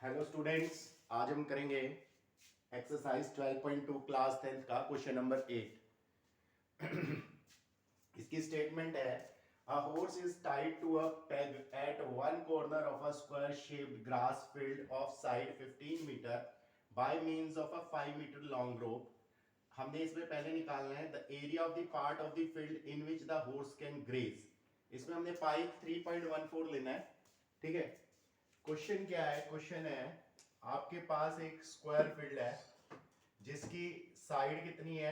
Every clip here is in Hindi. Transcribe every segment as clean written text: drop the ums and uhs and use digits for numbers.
हेलो स्टूडेंट्स, आज हम करेंगे एक्सरसाइज 12.2 क्लास 10th का क्वेश्चन नंबर 8। इसकी स्टेटमेंट है अ horse is tied to a peg at one corner of a square shaped grass field of side 15 meter by means of a 5 meter long rope। हमने इसमें पहले निकालना है the area of the part of the field in which the horse can graze. इसमें हमने पाई 3.14 लेना है। ठीक है, क्वेश्चन क्या है? क्वेश्चन है आपके पास एक स्क्वायर फील्ड है जिसकी साइड कितनी है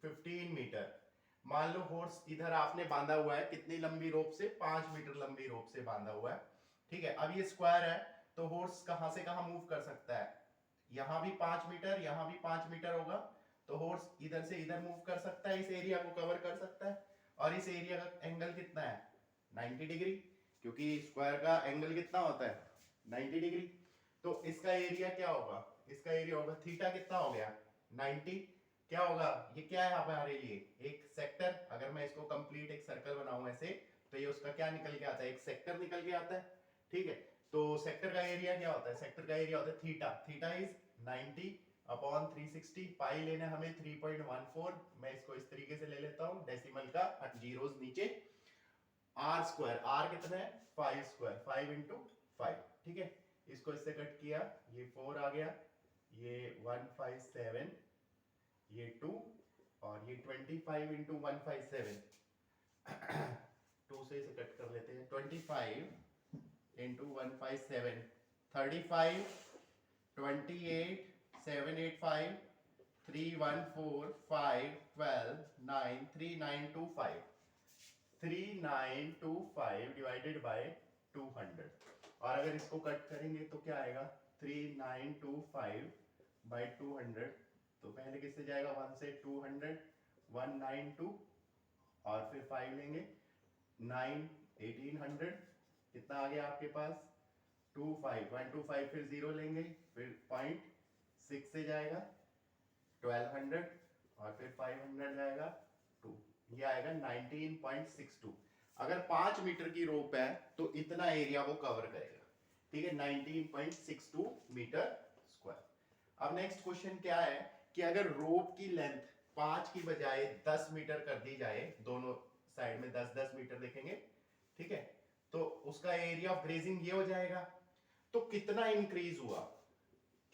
15 मीटर। मान लो हॉर्स इधर आपने बांधा हुआ है कितनी लंबी रोप से, 5 मीटर लंबी रोप से बांधा हुआ है। ठीक है, अब ये स्क्वायर है तो हॉर्स कहां से कहां मूव कर सकता है? यहां भी 5 मीटर, यहां भी 5 मीटर होगा तो हॉर्स इधर से इधर मूव कर सकता है, इस एरिया को कवर कर सकता है। और इस एरिया का एंगल कितना है 90 डिग्री, क्योंकि स्क्वायर का एंगल कितना होता है 90 डिग्री। तो इसका एरिया क्या होगा? इसका एरिया होगा थीटा कितना हो गया 90। क्या होगा? ये क्या है हमारे लिए एक सेक्टर। अगर मैं इसको कंप्लीट एक सर्कल बनाऊं ऐसे तो ये उसका क्या निकल के आता है? एक सेक्टर निकल के आता है। ठीक है, तो सेक्टर का एरिया क्या होता है? सेक्टर का एरिया होता है थीटा। Theta is 90 upon 360। पाई लेना हमें 3.14। मैं इसको इस तरीके से ले लेता हूं, डेसिमल का जीरोस नीचे। आर स्क्वायर, आर कितना है 5 स्क्वायर, 5 इंटू 5। ठीक है, इसको इससे कट किया, ये 4 आ गया, ये 157, ये 2 और ये 25 इंटू 157। 2 से इसे कट कर लेते हैं, 25 इंटू 157 35, 28 785 314 5 12 9 3925 3925 डिवाइडेड बाय 200। और अगर इसको कट करेंगे तो क्या आएगा 3925 बाय 200। तो पहले किससे जाएगा 1 से 200, 192 और फिर 5 लेंगे 9 1800। कितना आ गया आपके पास 25 125, फिर 0 लेंगे, फिर 0.6 से जाएगा 1200 और फिर 500 जाएगा 2, ये आएगा 19.62। अगर 5 मीटर की रोप है तो इतना एरिया वो कवर करेगा। ठीक है, 19.62 मीटर स्क्वायर। अब नेक्स्ट क्वेश्चन क्या है कि अगर रोप की लेंथ 5 की बजाय 10 मीटर कर दी जाए, दोनों साइड में 10-10 मीटर देखेंगे। ठीक है, तो उसका एरिया ऑफ ग्रेजिंग ये हो जाएगा। तो कितना इंक्रीज हुआ,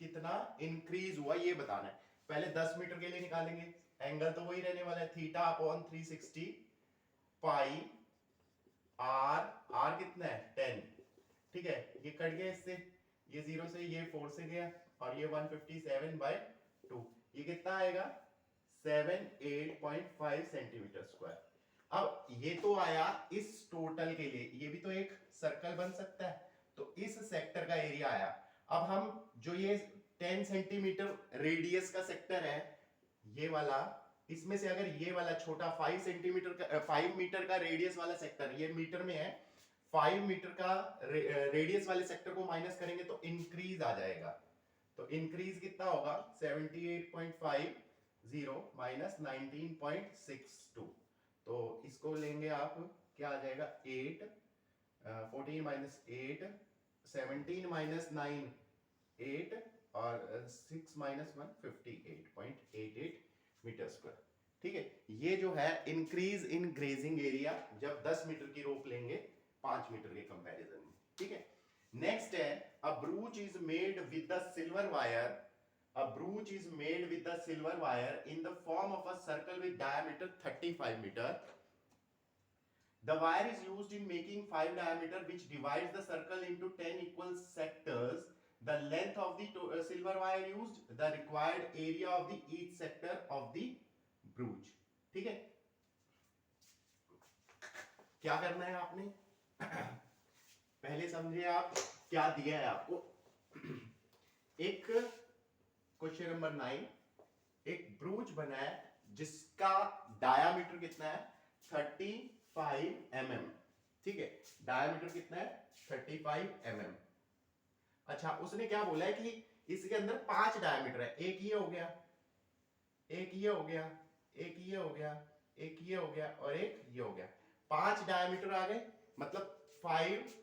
कितना इंक्रीज हुआ ये बताना है। पहले 10 मीटर के लिए निकालेंगे, एंगल तो वही रहने वाला है theta upon 360 pi r. R कितना है 10। ठीक है, ये कट गया इससे, ये 0 से, ये 4 से गया और ये 157 बाय 2, ये कितना आएगा 78.5 सेंटीमीटर स्क्वायर। अब ये तो आया इस टोटल के लिए, ये भी तो एक सर्कल बन सकता है, तो इस सेक्टर का एरिया आया। अब हम जो ये 10 सेंटीमीटर रेडियस का सेक्टर है ये वाला, इसमें से अगर ये वाला छोटा 5 सेंटीमीटर का 5 मीटर का रेडियस वाला सेक्टर, ये मीटर में है, 5 मीटर का रेडियस वाले सेक्टर को माइनस करेंगे तो इंक्रीज आ जाएगा। तो इंक्रीज कितना होगा 78.50 माइनस 19.62। तो इसको लेंगे आप, क्या आ जाएगा 8 14 माइनस 8 17 माइनस 9 8 और 6 माइनस 1 58.88 मीटर स्क्वायर। ठीक है, ये जो है इंक्रीज इन ग्रेजिंग एरिया जब 10 मीटर की रोप लेंगे 5 मीटर के कंपैरिजन में। ठीक है, नेक्स्ट है a brooch is made with the silver wire. A brooch is made with the silver wire in the form of a circle with diameter 35 metre. The wire is used in making 5 diameter which divides the circle into 10 equal sectors. The length of the silver wire used, the required area of the each sector of the brooch. ठीक है, क्या करना है आपने पहले समझिए आप क्या दिया है आपको। एक क्वेश्चन नंबर 9, एक ब्रूच बना है जिसका डायामीटर कितना है 35 mm। ठीक है, डायमीटर कितना है 35 mm। अच्छा, उसने क्या बोला है कि इसके अंदर 5 डायमीटर है, एक ये हो गया, एक ये हो गया, एक ये हो गया, एक ये हो गया और एक ये हो गया। 5 डायमीटर आ गए, मतलब 5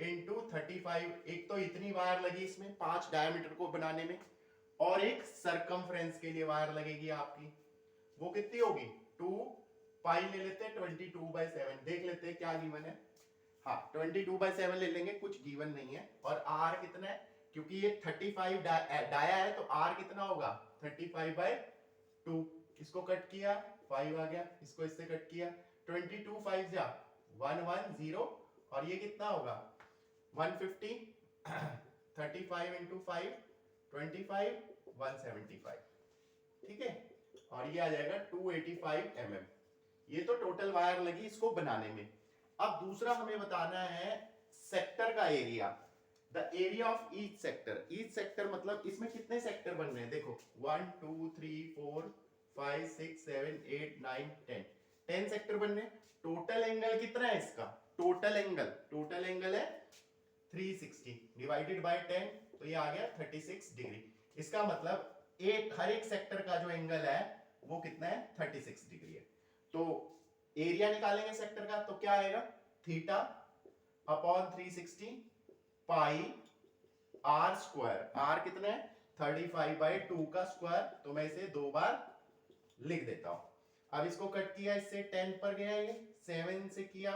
इंटू 35, एक तो इतनी वायर लगी इसमें 5 डायमीटर को बनाने में, और एक सरकमफ्रेंस के लिए वायर लगेगी आपकी, वो कितनी होगी 2 पाई ले लेते हैं 22/7, देख लेते हैं क्या गिवन है। हाँ 22/7 ले लेंगे, कुछ गिवन नहीं है। और आर कितना है, क्योंकि ये 35 डाया है तो आर कितना होगा 35/2, इसको कट किया 5 आ गया, इसको इससे कट किया 22 5 जा 110, और ये कितना होगा 150 35 into 5 25 175, ठीक है, और ये आ जाएगा 285 mm। ये तो टोटल वायर लगी इसको बनाने में। अब दूसरा हमें बताना है सेक्टर का area, the area of each sector. Each sector मतलब इसमें कितने सेक्टर बन रहे हैं, देखो 1 2 3 4 5 6 7 8 9 10 सेक्टर बन रहे हैं। टोटल एंगल कितना है इसका, टोटल एंगल है 360 डिवाइडेड बाय 10, तो ये आ गया 36 डिग्री। इसका मतलब हर एक सेक्टर का जो एंगल है वो कितना है 36 डिग्री है। तो एरिया निकालेंगे सेक्टर का, तो क्या आएगा theta upon 360 pi r square, r कितना है 35/2 का स्क्वायर, तो मैं इसे 2 बार लिख देता हूं। अब इसको कट किया, इससे 10 पर गया, ये 7 से किया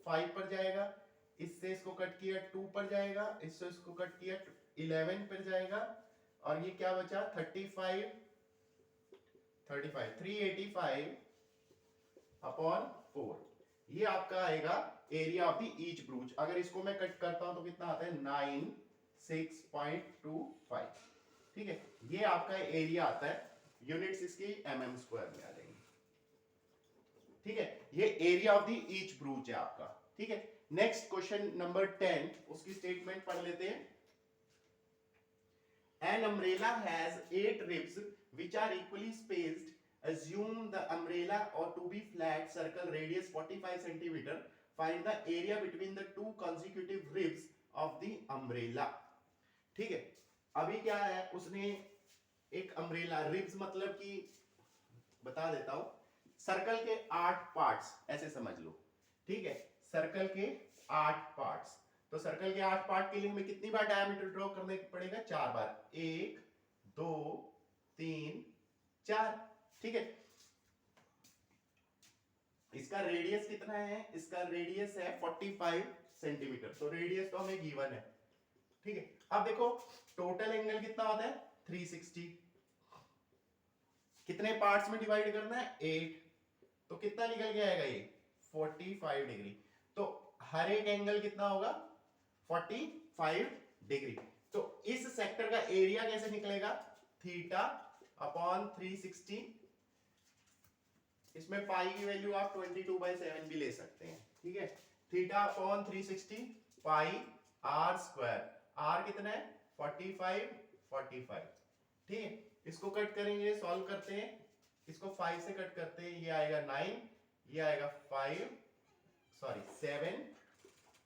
5 पर जाएगा, इससे इसको कट किया 2 पर जाएगा, इससे इसको कट किया 11 पर जाएगा, और ये क्या बचा 385 अपॉन 4, ये आपका आएगा एरिया ऑफ द ईच ब्रूच। अगर इसको मैं कट करता हूं तो कितना आता है 96.25, ठीक है, ये आपका एरिया आता है, यूनिट्स इसकी mm स्क्वायर में आ जाएंगे, ठीक है, ये एरिया ऑफ द ईच ब्रूच है आपका, ठीक है। नेक्स्ट क्वेश्चन नंबर 10, उसकी स्टेटमेंट पढ़ लेते हैं। An umbrella has 8 ribs which are equally spaced. Assume the umbrella or to be flat, circle radius 45 cm. Find the area between the two consecutive ribs of the umbrella. ठीक है, अभी क्या है, उसने एक अम्ब्रेला, रिब्स मतलब कि बता देता हूं, सर्कल के 8 पार्ट्स ऐसे समझ लो, ठीक है, सर्कल के 8 पार्ट्स। तो सर्कल के 8 पार्ट के लिए हमें कितनी बार डायमीटर ड्रॉ करने पड़ेगा, 4 बार, 1 2 3 4, ठीक है। इसका रेडियस कितना है, इसका रेडियस है 45 सेंटीमीटर, तो रेडियस तो हमें गिवन है, ठीक है। अब देखो टोटल एंगल कितना होता है 360, कितने पार्ट्स में डिवाइड करना है 8, तो कितना निकल के आएगा ये 45 डिग्री। तो हर एक एंगल कितना होगा 45 डिग्री। तो इस सेक्टर का एरिया कैसे निकलेगा, थीटा अपॉन 360, इसमें पाई की वैल्यू आप 22/7 भी ले सकते हैं, ठीक है, theta upon 360 pi r square, r कितना है 45, ठीक है। इसको कट करेंगे, सॉल्व करते हैं, इसको 5 से कट करते हैं, ये आएगा 9, ये आएगा 7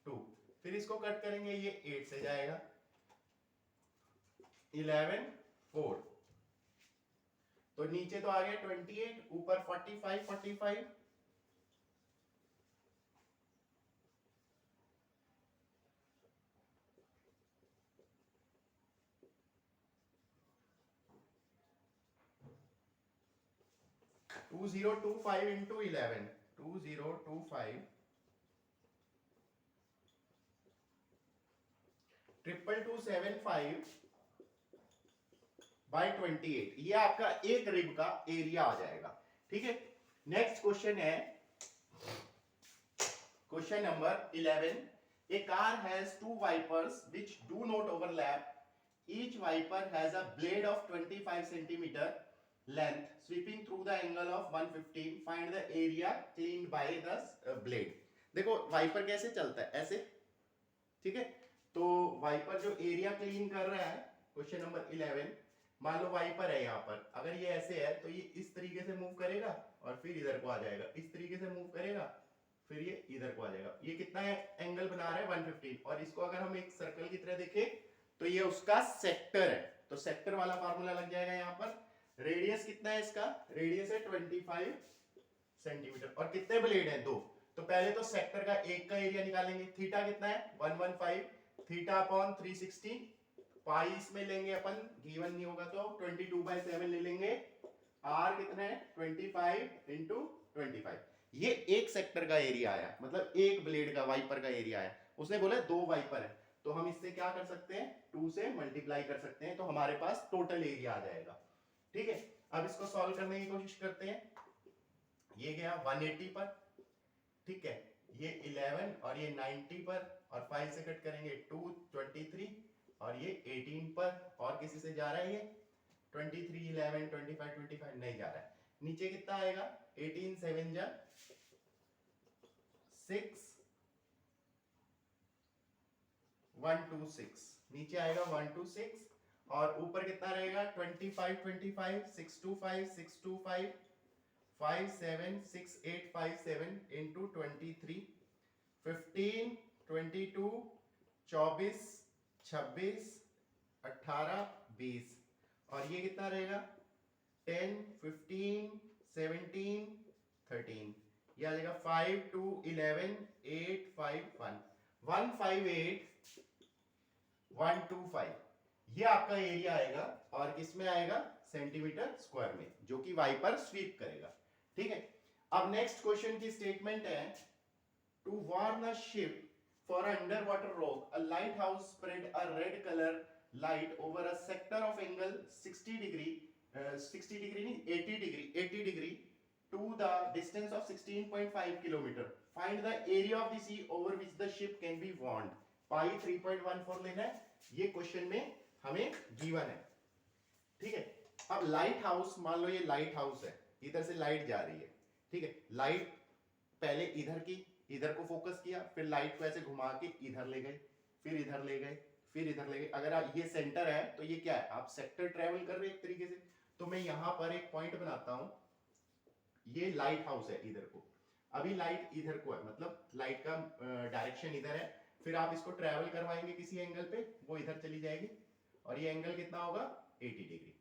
2, फिर इसको कट करेंगे, ये 8 से जाएगा 11 4, तो नीचे तो आ गया 28, ऊपर 45 2025 into 11, 2025 2275 बाय 28, ये आपका एक रिब का एरिया आ जाएगा, ठीक है। नेक्स्ट क्वेश्चन है question number 11। A car has 2 wipers which do not overlap, each wiper has a blade of 25 centimetre length sweeping through the angle of 115, find the area cleaned by the blade। देखो वाइपर कैसे चलता है, ऐसे, ठीक है, तो वाइपर जो एरिया क्लीन कर रहा है, क्वेश्चन नंबर 11, मान लो वाइपर है यहाँ पर, अगर ये ऐसे है तो ये इस तरीके से मूव करेगा और फिर इधर को आ जाएगा, इस तरीके से मूव करेगा फिर ये इधर को आ जाएगा, ये कितना है एंगल बना रहा है 115, और इसको अगर हम एक सर्कल की तरह देखें तो ये उसका सेक्टर है, तो सेक्टर वाला फार्मूला लग जाएगा यहाँ पर। रेडियस कितना है इसका, रेडियस है 25 सेंटीमीटर, और कितने ब्लेड हैं 2, तो पहले तो सेक्टर का एक का एरिया निकालेंगे, थीटा कितना है 115, थीटा अपॉन 360, पाई इसमें लेंगे अपन, गिवन नहीं होगा तो 22/7 ले लेंगे। आर कितना है 25 इंटू 25। ये एक सेक्टर का एरिया आया, मतलब एक ब्लेड का वाइपर का एरिया आया। उसने बोला 2 वाइपर है, तो हम इससे क्या कर सकते हैं, 2 से मल्टीप्लाई कर सकते हैं, तो हमारे पास टोटल एरिया आ जाएगा। ठीक है, अब इसको सॉल्व करने की कोशिश करते हैं। ये गया 180 पर, ठीक है, ये 11 और ये 90 पर, और 5 से कट करेंगे 2 23, और ये 18 पर, और किसी से जा रहा है ये 23 11 25 25 नहीं जा रहा है। नीचे कितना आएगा 18 7 जा 6 1 2 6, नीचे आएगा 1 2 6, और ऊपर कितना रहेगा 25 25 6 2 5 6 2 5 5 7 6 8 5 7 इंटू 23 15 22 24 26 18 20, और ये कितना रहेगा 10 15 17 13, ये आ जाएगा 5 2 11 8 5 1 158 125, ये आपका एरिया आएगा, और किसमें आएगा सेंटीमीटर स्क्वायर में, जो कि वाइपर स्वीप करेगा। ठीक है, अब नेक्स्ट क्वेश्चन की स्टेटमेंट है, to warn a ship for underwater rock a lighthouse spread a red colour light over a sector of angle 60 degree 60 degree नहीं 80 degree to the distance of 16.5 kilometer. Find the area of the sea over which the ship can be warned. पाई 3.14 लेना है, ये क्वेश्चन में हमें गिवन है। ठीक है, अब लाइट हाउस, मान लो ये लाइट हाउस है, इधर से लाइट जा रही है। ठीक है, लाइट पहले इधर की, इधर को फोकस किया, फिर लाइट को ऐसे घुमा के इधर ले गए, फिर इधर ले गए, फिर इधर ले गए। अगर आप ये सेंटर है तो ये क्या है, आप सेक्टर ट्रेवल कर रहे हैं एक तरीके से। तो मैं यहां पर एक पॉइंट बनाता हूं, ये लाइट हाउस है इधर को, अभी लाइट इधर को है, मतलब लाइट का डायरेक्शन इधर है, फिर आप इसको ट्रैवल करवाएंगे किसी एंगल पे, वो इधर चली जाएगी, और ये एंगल कितना होगा 80 डिग्री।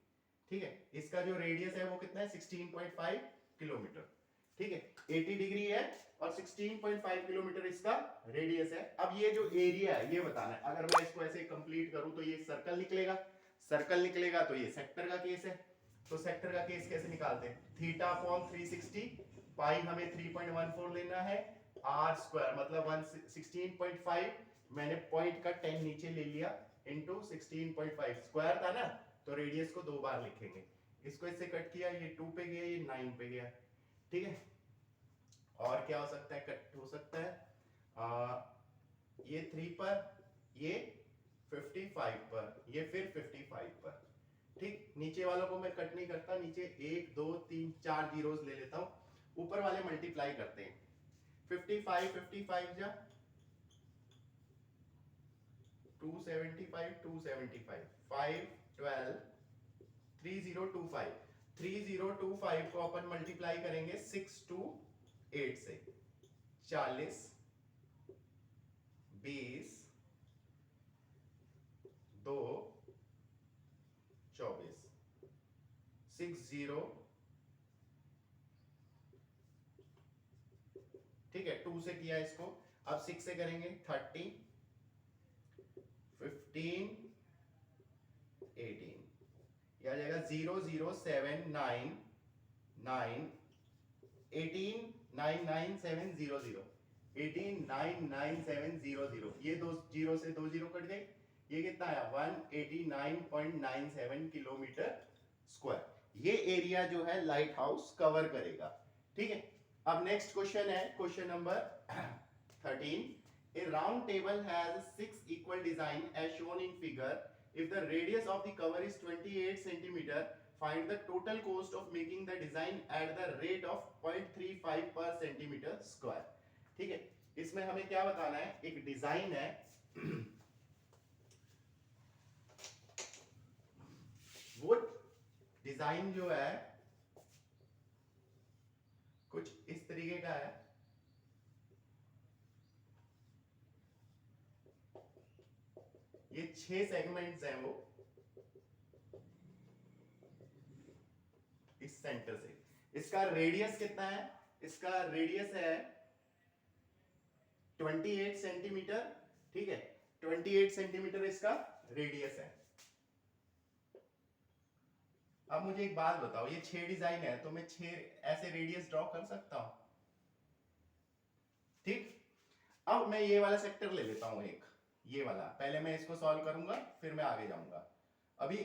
ठीक है, इसका जो रेडियस है वो कितना है 16.5 किलोमीटर। ठीक है, 80 डिग्री है और 16.5 किलोमीटर इसका रेडियस है। अब ये जो एरिया है ये बताना है। अगर मैं इसको ऐसे कंप्लीट करूं तो ये सर्कल निकलेगा, सर्कल निकलेगा तो ये सेक्टर का केस है। तो सेक्टर का केस कैसे निकालते हैं, थीटा अपॉन 360, पाई हमें 3.14 लेना है, आर स्क्वायर मतलब 16.5, मैंने पॉइंट का 10 नीचे ले लिया, इंटू 16.5, स्क्वायर था ना तो रेडियस को 2 बार लिखेंगे। इसको इससे कट किया, ये 2 पे गया, ये 9 पे गया। ठीक है, और क्या हो सकता है, कट हो सकता है ये 3 पर, ये 55 पर, ये फिर 55 पर। ठीक, नीचे वालों को मैं कट नहीं करता, नीचे 1 2 3 4 जीरोस ले लेता हूं, ऊपर वाले मल्टीप्लाई करते हैं। 55 55 जा 275 275 5 12 3025, 3025 को अपन मल्टीप्लाई करेंगे 6 to 8 से, 40 20 2 24 60। ठीक है, 2 से किया इसको, अब 6 से करेंगे 30 15 18, यह आ जाएगा 0 0 7 9 9 18 9 9 7 0 0 18 9 9 7 0 0, ये 2 0 से 2 0 कट गए, ये कितना आया 189.97 किलोमीटर स्क्वायर। ये एरिया जो है लाइट हाउस कवर करेगा। ठीक है, अब नेक्स्ट क्वेश्चन है, question number 13। A round table has 6 equal design as shown in figure. If the radius of the cover is 28 centimeter, find the total cost of making the design at the rate of 0.35 per centimeter square. ठीक है, इसमें हमें क्या बताना है, एक डिजाइन है वो डिजाइन जो है कुछ इस तरीके का है। ये 6 सेगमेंट्स हैं वो इस सेंटर से। इसका रेडियस कितना है, इसका रेडियस है 28 सेंटीमीटर। ठीक है, 28 सेंटीमीटर इसका रेडियस है। अब मुझे एक बात बताओ, ये 6 डिजाइन है तो मैं 6 ऐसे रेडियस ड्रॉ कर सकता हूं? ठीक। अब मैं ये वाला सेक्टर ले लेता हूं एक, ये वाला। पहले मैं इसको सॉल्व करूंगा फिर मैं आगे जाऊंगा। अभी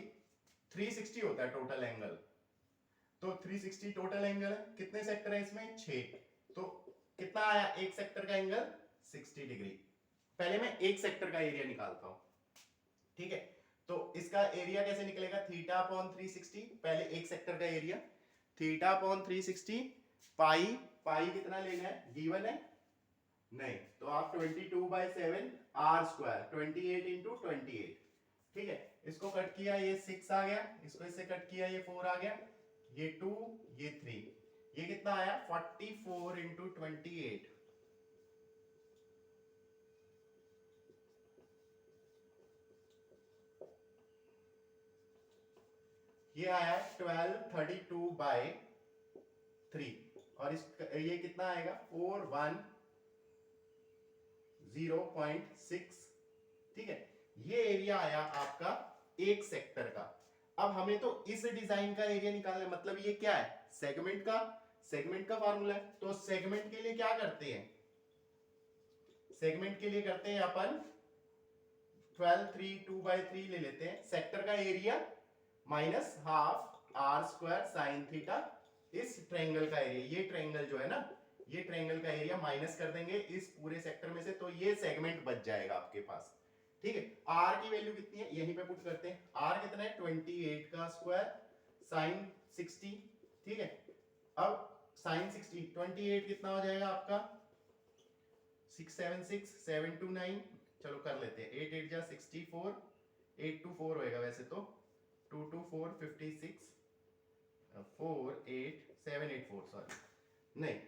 360 होता है टोटल एंगल, तो 360 टोटल एंगल है। कितने सेक्टर है इसमें? 6। तो कितना आया एक सेक्टर का एंगल? 60 डिग्री। पहले मैं एक सेक्टर का एरिया निकालता हूं, ठीक है। तो इसका एरिया कैसे निकलेगा? Theta upon 360। पहले एक सेक्टर का एरिया थीटा अपॉन 360 पाई। पाई कितना लेना है? गिवन है नहीं, तो आप 22/7 आर स्क्वायर 28 इंटू 28, ठीक है। इसको कट किया, ये 6 आ गया, इसको इससे कट किया, ये 4 आ गया, ये 2, ये 3, ये कितना आया? 44 इंटू 28। ये आया 1232/3 और इस ये कितना आएगा? 410.6, ठीक है। ये एरिया आया आपका एक सेक्टर का। अब हमें तो इस डिजाइन का एरिया निकालना है, मतलब ये क्या है? सेगमेंट का, सेगमेंट का फार्मूला है। तो सेगमेंट के लिए क्या करते हैं? सेगमेंट के लिए करते हैं अपन 1232/3 ले लेते हैं, सेक्टर का area minus half r square sine theta, इस ट्रायंगल का एरिया, ये ट्रायंगल जो है ना, ये ट्रायंगल का एरिया माइनस कर देंगे इस पूरे सेक्टर में से, तो ये सेगमेंट बच जाएगा आपके पास, ठीक है। आर की वैल्यू कितनी है यहीं पे पुट करते हैं। आर कितना है? 28 का स्क्वायर साइन 60, ठीक है। अब साइन 60 28 कितना हो जाएगा आपका? 676 729, चलो कर लेते हैं, 8 8 जा 64, 824 होएगा वैसे तो, 224 56 4 8 7 8 4, सॉरी नहीं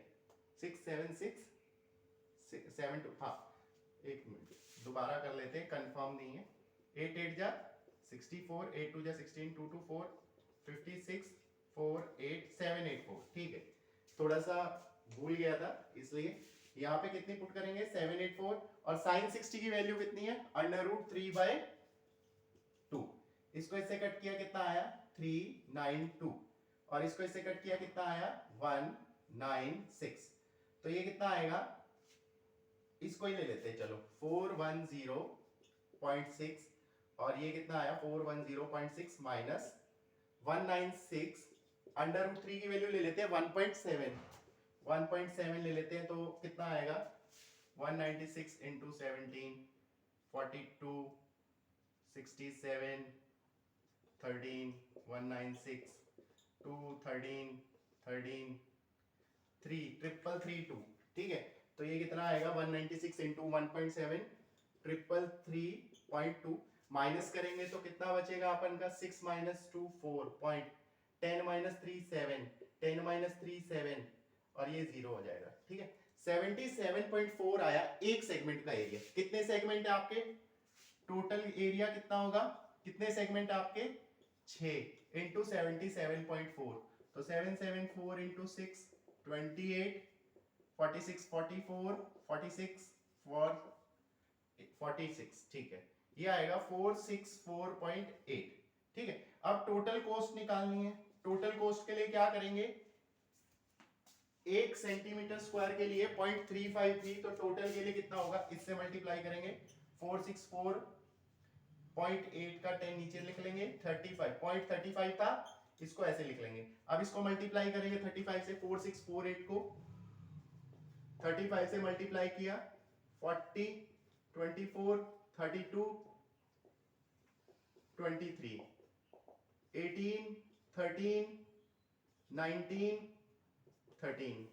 676 7 2, हाँ एक मिनट दोबारा कर लेते हैं, कंफर्म नहीं है। 8 8 जा 64, 8 2 जा 16, 224 56 4 8 7 8 4, ठीक है। थोड़ा सा भूल गया था इसलिए यहाँ पे कितनी पुट करेंगे? 784, और साइन 60 की वैल्यू कितनी है? √3/2। इसको इससे कट किया कितना आया? 392, और इसको इससे कट किया कितना आया? 196। तो ये कितना आएगा? इसको ही ले लेते हैं चलो, 410.6, और ये कितना आया? 410.6 माइनस 196, √3 की वैल्यू ले लेते हैं 1.7, 1.7 ले लेते हैं, तो कितना आएगा? 196 इंटू 17, 42 67 13 196 2 13 13 3 332, ठीक है। तो ये कितना आएगा? 196 इंटू 1.7 333.2, माइनस करेंगे तो कितना बचेगा अपन का? 6 माइनस 2 4 पॉइंट, 10 माइनस 3 7, 10 माइनस 3 7, और ये 0 हो जाएगा, ठीक है। 77.4 आया एक सेगमेंट का एरिया। कितने सेगमेंट है आपके? टोटल एरिया कितना होगा? कितने सेगमेंट आपके? 6 इंटू 77.4, तो 774 इंटू 6 28, 46 44 46 46, ठीक है। ये आएगा 464.8, ठीक है। अब टोटल कॉस्ट निकालनी है। टोटल कॉस्ट के लिए क्या करेंगे? 1 सेंटीमीटर स्क्वायर के लिए 0.353, तो टोटल के लिए कितना होगा? इससे मल्टीप्लाई करेंगे, 464.8 का 10 नीचे लिख लेंगे, 35 0.35 था, इसको ऐसे लिख लेंगे। अब इसको मल्टीप्लाई करेंगे 35 से, 4648 को 35 से मल्टीप्लाई किया, 40 24 32 23 18 13 19 13,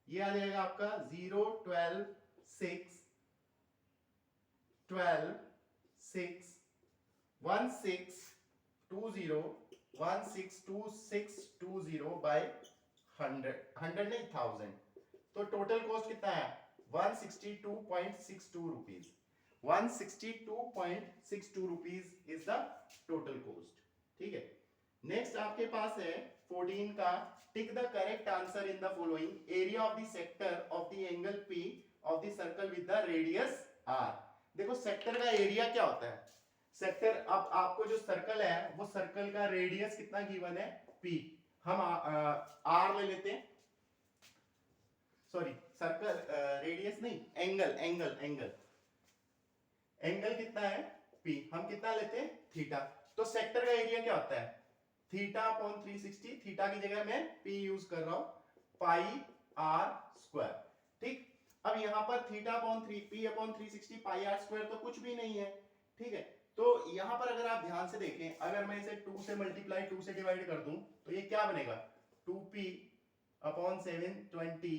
ये आ जाएगा आपका 0 12 6 12 6 1620 162620/100, 100 नहीं 1000, तो टोटल कॉस्ट कितना है? 162.62 rupees. 162.62 rupees is the total cost, ठीक है। नेक्स्ट आपके पास है 14 का, tick the correct answer in the following. Area of the sector of the angle P of the circle with the radius R। देखो सेक्टर का एरिया क्या होता है, सेक्टर, अब आपको जो सर्कल है वो सर्कल का रेडियस कितना गिवन है, p, हम r ले लेते हैं, सॉरी सर्कल रेडियस नहीं, एंगल एंगल एंगल एंगल कितना है p, हम कितना लेते हैं थीटा। तो सेक्टर का एरिया क्या होता है, थीटा अपॉन 360, थीटा की जगह मैं p यूज कर रहा हूं, पाई r स्क्वायर, ठीक। अब यहां पर थीटा अपॉन 3 p अपॉन 360 पाई r स्क्वायर तो कुछ भी नहीं है, ठीक है। तो यहां पर अगर आप ध्यान से देखें, अगर मैं इसे 2 से मल्टीप्लाई 2 से डिवाइड कर दूं तो ये क्या बनेगा, 2p अपॉन 720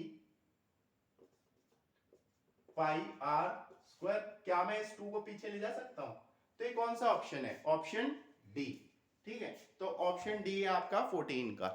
पाई r स्क्वायर। क्या मैं इस 2 को पीछे ले जा सकता हूं, तो ये कौन सा ऑप्शन है, ऑप्शन डी, ठीक है। तो ऑप्शन डी है आपका 14 का।